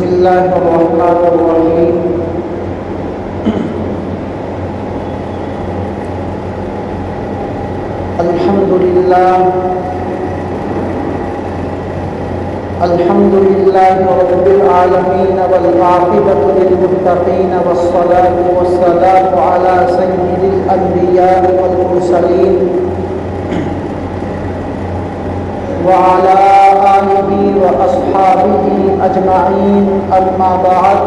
بسم اللہ الرحمن الرحیم الحمد للہ رب العالمین والعاقبۃ للمتقین والصلاة والسلام علی سید الانبیاء والمرسلین وعلى آلہ واصحابہ اجمعین اما بعد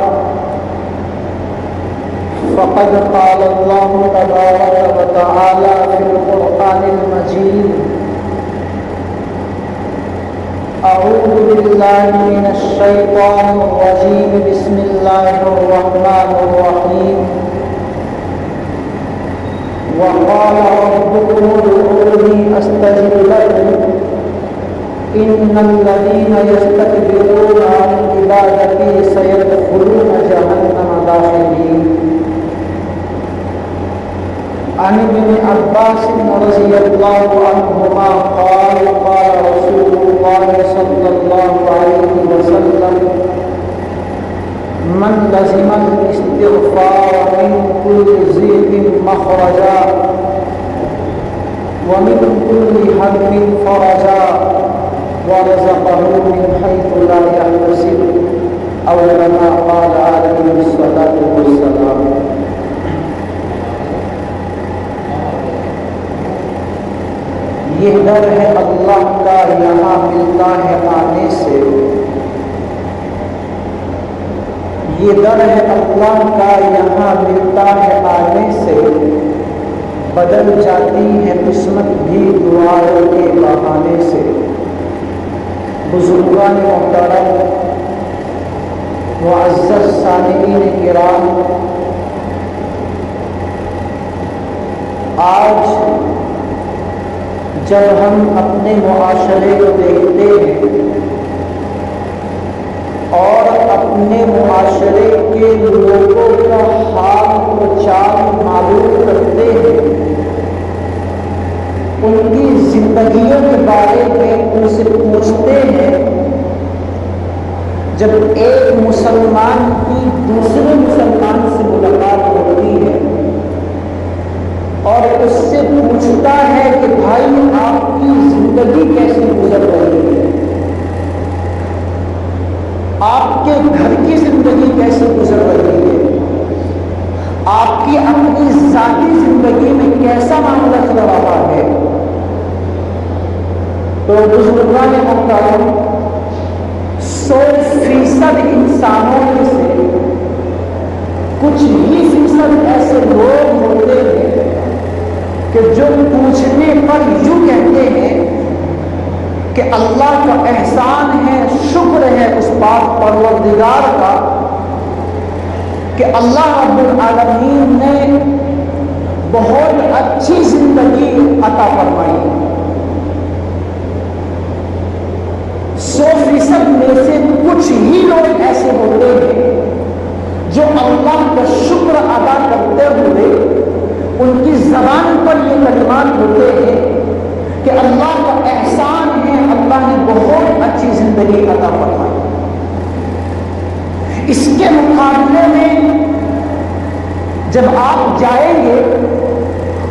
فقد قال اللہ تبارک وتعالی فی القرآن المجید اعوذ باللہ من الشیطان الرجیم بسم اللہ الرحمن الرحیم وقال ربكم ادعوني استجب لكم ان الذين يستكبرون عن عبادتي سيدخلون جهنم داخلين عن ابن عباس رضي الله عنهما قال قال رسول الله صلى الله عليه وسلم من لزم الاستغفار من كل ضيق مخرجا ومن كل هم فرجا ورزقه من حيث لا يحتسب أو كما قال عليه الصلاة والسلام. یہ ڈر ہے اللہ کا یہاں ملتا ہے آنے سے، یہ ڈر ہے اللہ کا یہاں ملتا ہے آنے سے، بدل جاتی ہے قسمت بھی دعاؤں کے بہانے سے. بزرگان محترم معزز سامعین کرام، آج جب ہم اپنے معاشرے کو دیکھتے ہیں اور اپنے معاشرے کے لوگوں کا حال و چال معلوم کرتے ہیں، ان کی زندگیوں کے بارے میں ان سے پوچھتے ہیں، جب ایک مسلمان کی دوسرے مسلمان سے ملاقات ہوتی ہے اور اس سے پوچھتا ہے کہ بھائی آپ کی زندگی کیسے گزر رہی ہے، آپ کے گھر کی زندگی کیسے گزر رہی ہے، آپ کی اپنی ذاتی زندگی میں کیسا معاملہ چل رہا ہے، تو بزرگان محترم 100% انسانوں میں سے کچھ ہی فیصد ایسے لوگ ہوتے ہیں کہ جو پوچھنے پر یوں کہتے ہیں کہ اللہ کا احسان ہے، شکر ہے اس پاک پروردگار کا کہ اللہ رب العالمین نے بہت اچھی زندگی عطا فرمائی. 100% میں سے کچھ ہی لوگ ایسے ہوتے ہیں جو اللہ کا شکر ادا کرتے ہوئے ان کی زبان پر یہ کلمات ہوتے ہیں کہ اللہ کا احسان ہے، اللہ نے بہت اچھی زندگی عطا فرمائی. اس کے مقابلے میں جب آپ جائیں گے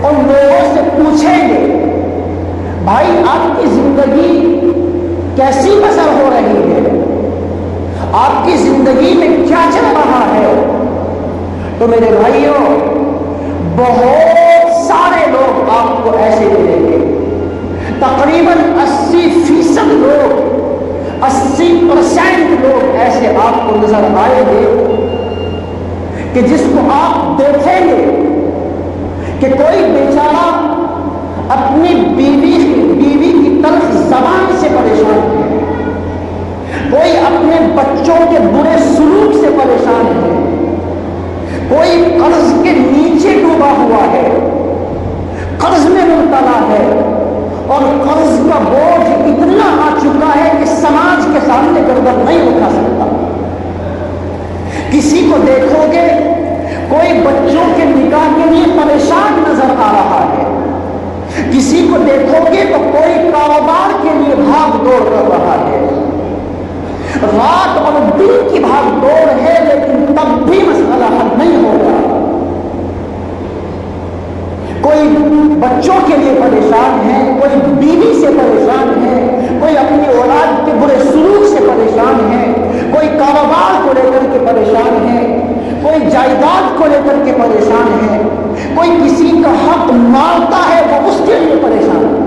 اور لوگوں سے پوچھیں گے بھائی آپ کی زندگی کیسی بسر ہو رہی ہے، آپ کی زندگی میں کیا چل رہا ہے، تو میرے بھائیوں بہت سارے لوگ آپ کو ایسے ملیں گے، تقریباً 80% لوگ، 80% لوگ ایسے آپ کو نظر آئیں گے کہ جس کو آپ دیکھیں گے کہ کوئی بیچارہ اپنی بیوی کی تلخ زبان سے پریشان ہے، کوئی اپنے بچوں کے برے سلوک سے پریشان ہے، کوئی قرض کے نیچے ڈوبا ہوا ہے، قرض میں مبتلا ہے اور قرض کا بوجھ اتنا آ چکا ہے کہ سماج کے سامنے گردن نہیں اٹھا سکتا. کسی کو دیکھو گے کوئی بچوں کے نکاح کے لیے پریشان نظر آ رہا ہے، کسی کو دیکھو گے تو کوئی کاروبار کے لیے بھاگ دوڑ کر رہا ہے، رات اور دن کی بھاگ پریشان ہے، کوئی جائیداد کو لے کر کے پریشان ہے، کوئی کسی کا حق مارتا ہے وہ اس کے لیے پریشان ہے۔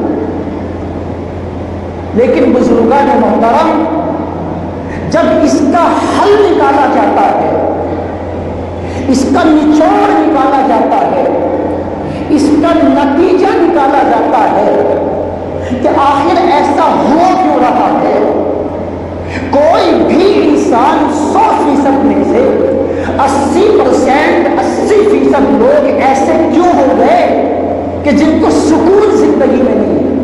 لیکن بزرگان محترم، جب اس کا حل نکالا جاتا ہے، اس کا نچوڑ نکالا جاتا ہے، اس کا نتیجہ نکالا جاتا ہے کہ آخر ایسا ہو کیوں رہا ہے، کوئی بھی انسان 100% میں سے 80%، 80% لوگ ایسے کیوں ہو گئے کہ جن کو سکون زندگی میں نہیں ہے؟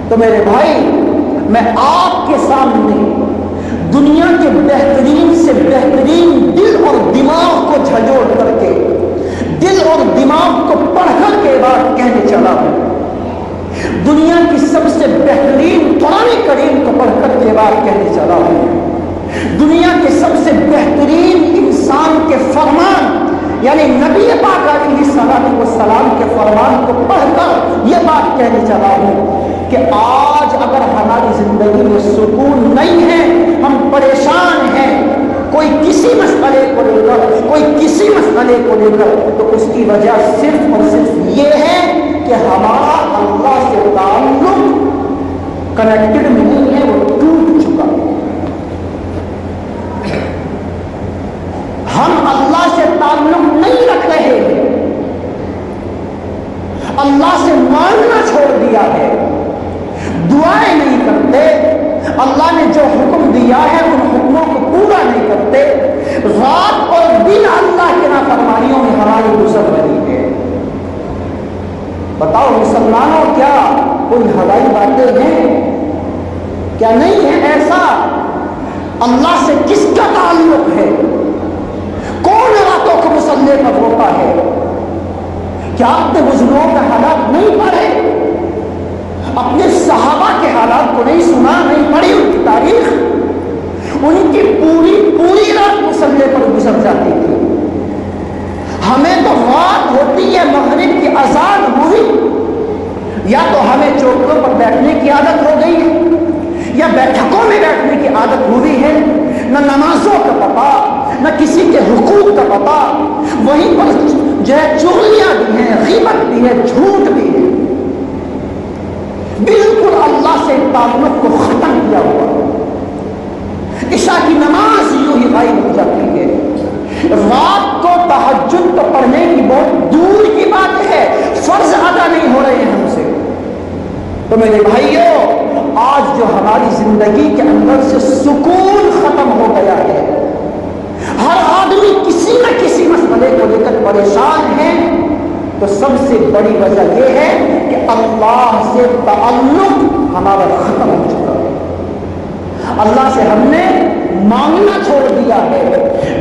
تو میرے بھائی، میں آپ کے سامنے دنیا کے بہترین سے بہترین دل اور دماغ کو جھنجھوڑ کر کے، دل اور دماغ کو پڑھ کر کے بات کہنے چلا ہوں۔ دنیا کی سب سے بہترین قرآن کریم کو پڑھ کر کے بات کہنے چلا ہوں۔ دنیا کے سب سے بہترین انسان کے فرمان، یعنی نبی پاک علیہ السلام کے فرمان کو پڑھ کر یہ بات کہنے چلا ہوں کہ آج اگر ہماری زندگی میں سکون نہیں ہے، ہم پریشان ہیں، کوئی کسی مسئلے کو لے کر، کوئی کسی مسئلے کو لے کر، تو اس کی وجہ صرف اور صرف یہ ہے کہ ہمارا اللہ سے تعلق کنیکٹڈ نہیں ہے، وہ ٹوٹ چکا ہے۔ ہم اللہ سے تعلق نہیں رکھ رہے ہیں، اللہ سے مانگنا چھوڑ دیا ہے، دعائیں نہیں کرتے، اللہ نے جو حکم دیا ہے ان حکموں کو پورا نہیں کرتے، رات اور دن اللہ کے نافرمانیوں میں ہماری گزر رہی ہے۔ بتاؤ مسلمانوں، کیا کوئی ہوائی باتیں ہیں؟ کیا نہیں ہے ایسا؟ اللہ سے کس کا تعلق ہے؟ کون راتوں کو مصلی پر ہوتا ہے؟ کیا آپ نے بزرگوں کے حالات نہیں پڑھے؟ اپنے صحابہ کے حالات کو نہیں سنا، نہیں پڑھی ان کی تاریخ؟ ان کی پوری رات مصلی پر گزر جاتی تھی۔ ہمیں تو رات ہوتی ہے، مغرب کی اذان ہوئی، یا تو ہمیں چوکیوں پر بیٹھنے کی عادت ہو گئی ہے، یا بیٹھکوں میں بیٹھنے کی عادت ہوئی ہے، نہ نمازوں کا پتہ، نہ کسی کے حقوق کا پتہ، وہیں پر جو ہے چغلیاں بھی ہیں، غیبت بھی ہے، جھوٹ بھی ہے، بالکل اللہ سے تعلق کو ختم کیا ہوا۔ عشاء کی نماز یوں ہی غائب ہو جاتی ہے۔ رات کو تہجد تو پڑھنے کی بہت دور کی بات ہے، فرض ادا نہیں ہو رہے ہیں ہم سے۔ تو میرے بھائیوں، آج جو ہماری زندگی کے اندر سے سکون ختم ہو گیا ہے، ہر آدمی کسی نہ کسی مسئلے کو لے کر پریشان ہے، تو سب سے بڑی وجہ یہ ہے کہ اللہ سے تعلق ہمارا ختم ہو چکا ہے۔ اللہ سے ہم نے مانگنا چھوڑ دیا ہے،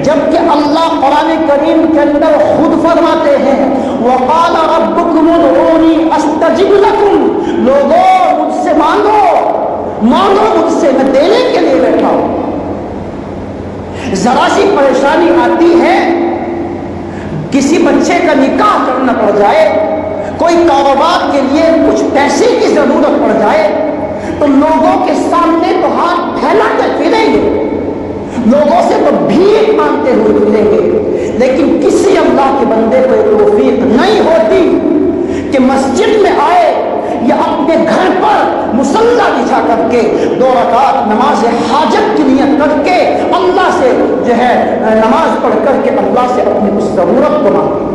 جبکہ اللہ قرآن کریم کے اندر خود فرماتے ہیں وَقَالَ رَبُّكُمُ ادْعُونِي أَسْتَجِبْ لَكُمْ، لوگوں مجھ سے مانگو مجھ سے، میں دینے کے لیے بیٹھا ہوں۔ ذرا سی پریشانی آتی ہے، کسی بچے کا نکاح کرنا پڑ جائے، کوئی کاروبار کے لیے کچھ پیسے کی ضرورت پڑ جائے، تو لوگوں کے سامنے تو ہاتھ پھیلا کر پھریں گے، لوگوں سے تو بھیک مانگتے ہوئے پھریں گے، لیکن کسی اللہ کے بندے کو توفیق نہیں ہوتی کہ مسجد میں آئے یا اپنے گھر پر مصلی بچھا کر کے 2 رکعت نماز حاجت کی نیت کر کے اللہ سے جو ہے نماز پڑھ کر کے اللہ سے اپنی اس ضرورت کو مانگے،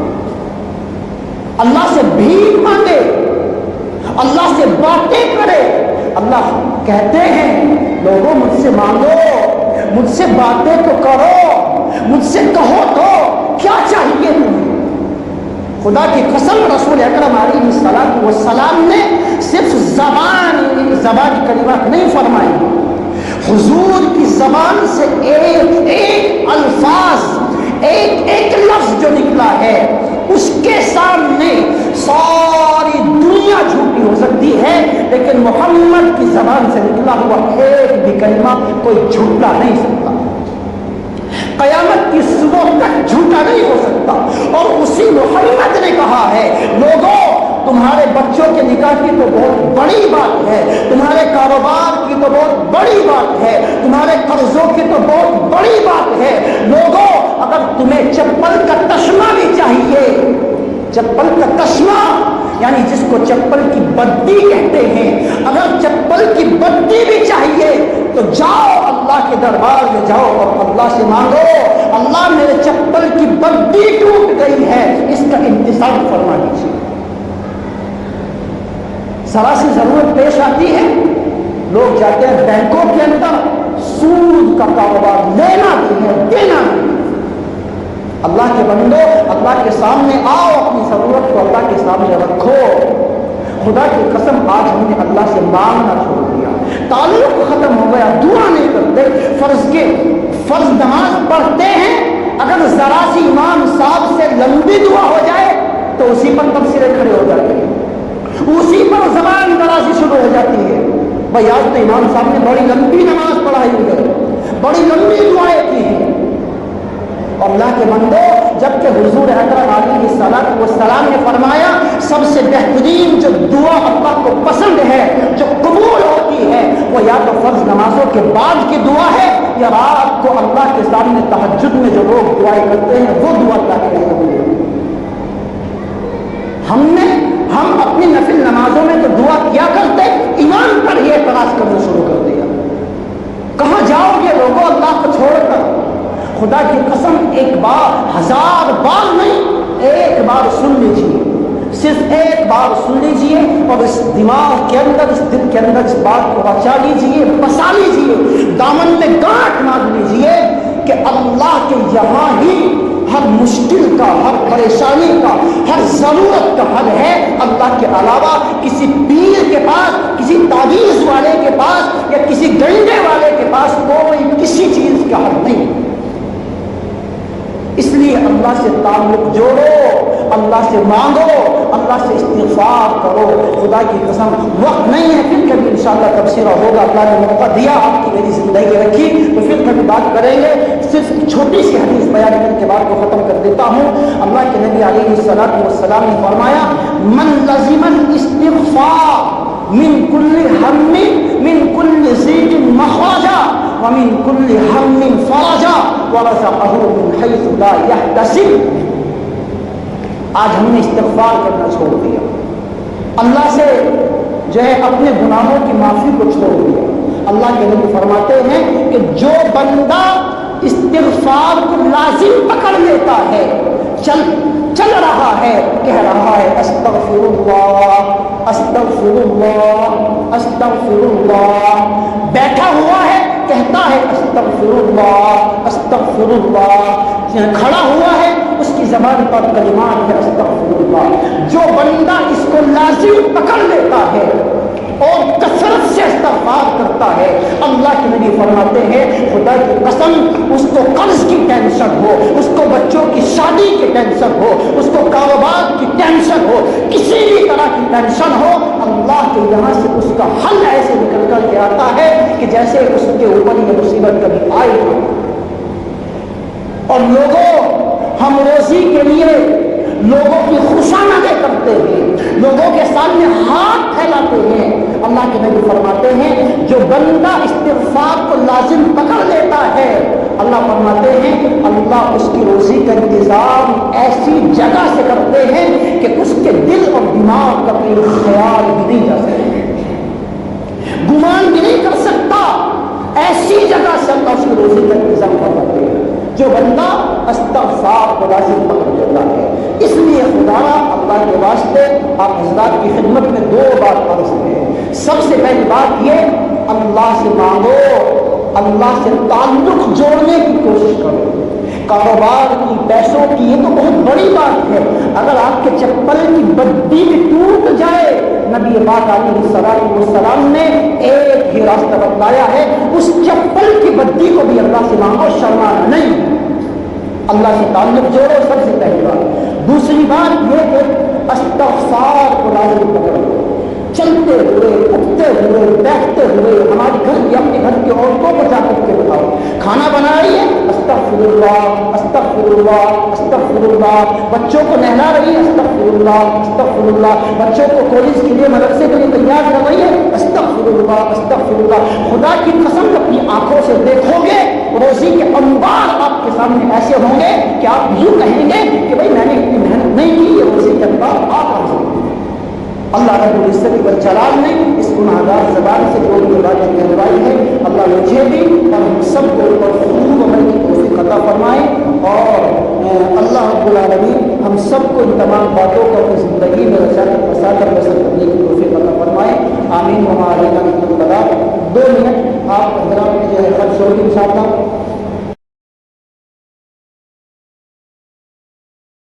اللہ سے بھیک مانگے، اللہ سے باتیں کرے۔ اللہ کہتے ہیں لوگوں مجھ سے مانگو، مجھ سے باتیں تو کرو، مجھ سے کہو تو کیا چاہیے تمہیں۔ خدا کی قسم، رسول اکرم علیہ السلام نے صرف زبان کلمات نہیں فرمائی، حضور کی زبان سے ایک الفاظ، ایک لفظ جو نکلا ہے، اس کے سامنے ساری دنیا جھوٹی ہو سکتی ہے، لیکن محمد کی زبان سے نکلا ہوا ایک بھی کلمہ کوئی جھوٹا نہیں سکتا، قیامت کی صبح تک جھوٹا نہیں ہو سکتا۔ اور اسی محمد نے کہا ہے لوگوں تمہارے بچوں کے نکاح کی تو بہت بڑی بات ہے، تمہارے کاروبار کی تو بہت بڑی بات ہے، تمہارے قرضوں کی تو بہت بڑی بات ہے، لوگوں چپل کا تشمہ یعنی جس کو چپل کی بدی کہتے ہیں، اگر چپل کی بدی بھی چاہیے تو جاؤ اللہ کے دربار میں جاؤ اور اللہ سے مانگو، اللہ میرے چپل کی بدی ٹوٹ گئی ہے، اس کا انتظام فرما دیجیے۔ ذرا سی ضرورت پیش آتی ہے، لوگ جاتے ہیں بینکوں کے اندر، سود کا کاروبار، لینا بھی ہے دینا بھی ہے۔ اللہ کے بندو، اللہ کے سامنے آؤ، اپنی ضرورت کو اللہ کے سامنے رکھو۔ خدا کی قسم آج ہم نے اللہ سے مانگنا چھوڑ دیا، تعلق ختم ہو گیا، دعا نہیں کرتے۔ فرض نماز پڑھتے ہیں، اگر ذرا سی امام صاحب سے لمبی دعا ہو جائے تو اسی پر تفسیریں کھڑے ہو جاتے ہیں، اسی پر زبان درازی شروع ہو جاتی ہے۔ بھائی آج تو امام صاحب نے بڑی لمبی نماز پڑھائی ہوئی ہے، بڑی لمبی دعائیں کی ہیں۔ اور اللہ کے بندو، جبکہ حضور اکرم علیہ السلام نے فرمایا سب سے بہترین جو دعا اللہ کو پسند ہے، جو قبول ہوتی ہے، وہ یا تو فرض نمازوں کے بعد کی دعا ہے یا رات کو اللہ کے سامنے تہجد میں جو لوگ دعائیں کرتے ہیں وہ دعا اللہ کے لیے قبول ہے۔ ہم اپنی نفل نمازوں میں تو دعا کیا کرتے، ایمان پر ہی اعتراض کرنا شروع کر دیا۔ کہاں جاؤ گے لوگوں اللہ کو چھوڑ کر؟ خدا کی قسم ایک بار، 1000 بار نہیں، ایک بار سن لیجیے، صرف ایک بار سن لیجیے اور اس دماغ کے اندر، اس دل کے اندر اس بات کو بچا لیجیے، بسا لیجیے، دامن میں گانٹھ مار لیجیے کہ اللہ کے یہاں ہی ہر مشکل کا، ہر پریشانی کا، ہر ضرورت کا حل ہے۔ اللہ کے علاوہ کسی پیر کے پاس، کسی تعویذ والے کے پاس یا کسی گنڈے والے کے پاس کوئی کسی چیز کا حل نہیں۔ اس لیے اللہ سے تعلق جوڑو، اللہ سے مانگو، اللہ سے استغفار کرو۔ خدا کی قسم وقت نہیں ہے، پھر کبھی انشاءاللہ تبصرہ ہوگا، اللہ نے موقع دیا، آپ کی میری زندگی رکھی تو پھر کبھی بات کریں گے۔ صرف چھوٹی سی حدیث بیان کر کے بات کو ختم کر دیتا ہوں۔ اللہ کے نبی علیہ السلام نے فرمایا من لزم الاستغفار من کل ہم من کل ضیق مخرجا ومن کل ہم فرجا ورزقہ من حیث لا یحتسب۔ آج ہم نے استغفار کرنا چھوڑ دیا، اللہ سے جو ہے اپنے گناہوں کی معافی کو چھوڑ دیا۔ اللہ کے نبی فرماتے ہیں کہ جو بندہ استغفار کو لازم پکڑ لیتا ہے، چل رہا ہے، کہہ رہا ہے استغفر اللہ استغفر اللہ استغفر اللہ، بیٹھا ہوا ہے کہتا ہے استغفر اللہ استغفر اللہ، کھڑا ہوا ہے اس کی زبان پر کلمات ہے استغفر اللہ۔ جو بندہ اس کو لازم پکڑ لیتا ہے اور کثرت سے استغفار کرتا ہے، اللہ کے نبی فرماتے ہیں خدا کی قسم اس کو قرض کی ٹینشن ہو، اس کو بچوں کی شادی کی ٹینشن ہو، اس کو کاروبار کی ٹینشن ہو، کسی بھی طرح کی ٹینشن ہو، اللہ کے یہاں سے اس کا حل ایسے نکل کر کے آتا ہے کہ جیسے اس کے اوپر یہ مصیبت کبھی آئی ہو۔ اور لوگوں، ہم روزی کے لیے لوگوں کی خوشامدیں کرتے ہیں، لوگوں کے سامنے ہاتھ پھیلاتے ہیں۔ اللہ کے نبی فرماتے ہیں جو بندہ استغفار کو لازم پکڑ لیتا ہے، اللہ فرماتے ہیں اللہ اس کی روزی کا انتظام ایسی جگہ سے کرتے ہیں کہ اس کے دل اور دماغ کا کوئی خیال بھی نہیں جا سکتا، گمان بھی نہیں کر سکتا، ایسی جگہ سے اللہ اس کی روزی کا انتظام کرتے ہیں جو بندہ استغفار کو لازم پکڑ لیتا ہے۔ اس لیے خدا اللہ کے واسطے آپ حضرات کی خدمت میں 2 بات عرض ہے۔ سب سے پہلی بات یہ، اللہ سے مانگو، اللہ سے تعلق جوڑنے کی کوشش کرو۔ کاروبار کی، پیسوں کی، یہ تو بہت بڑی بات ہے، اگر آپ کے چپل کی بدی بھی ٹوٹ جائے، نبی پاک علیہ السلام نے ایک ہی راستہ بتلایا ہے، اس چپل کی بدی کو بھی اللہ سے مانگو، شرمانا نہیں۔ اللہ سے تعلق جوڑو، سب سے پہلی بات۔ دوسری بات یہ کہ استغفار کو لازم پکڑو، چلتے ہوئے، اٹھتے ہوئے، بیٹھتے ہوئے، ہمارے گھر کی، اپنے گھر کی عورتوں کو جا کر کے بتاؤ، کھانا بنا رہی ہے استغفر اللہ استغفر اللہ استغفر اللہ، بچوں کو نہلا رہی ہے استغفر اللہ استغفر اللہ، بچوں کو کالج کے لیے، مدرسے کے لیے تیار کر رہی ہے استغفر اللہ استغفر اللہ۔ خدا کی قسم اپنی آنکھوں سے دیکھو گے، روزی کے انبار آپ کے سامنے ایسے ہوں گے کہ آپ یوں کہیں گے کہ بھائی میں نے اتنی محنت نہیں کی، یہ روزی جذبہ آپ ہم سے اللہ رب العزت والجلال نے اس گناہگار زبان سے جو بھی باتیں کہلوائی ہے اللہ مجھے بھی اور ہم سب کو خوب عمل کی توفیق عطا فرمائے اور اللہ رب العالمین ہم سب کو ان تمام باتوں کو اپنی زندگی میں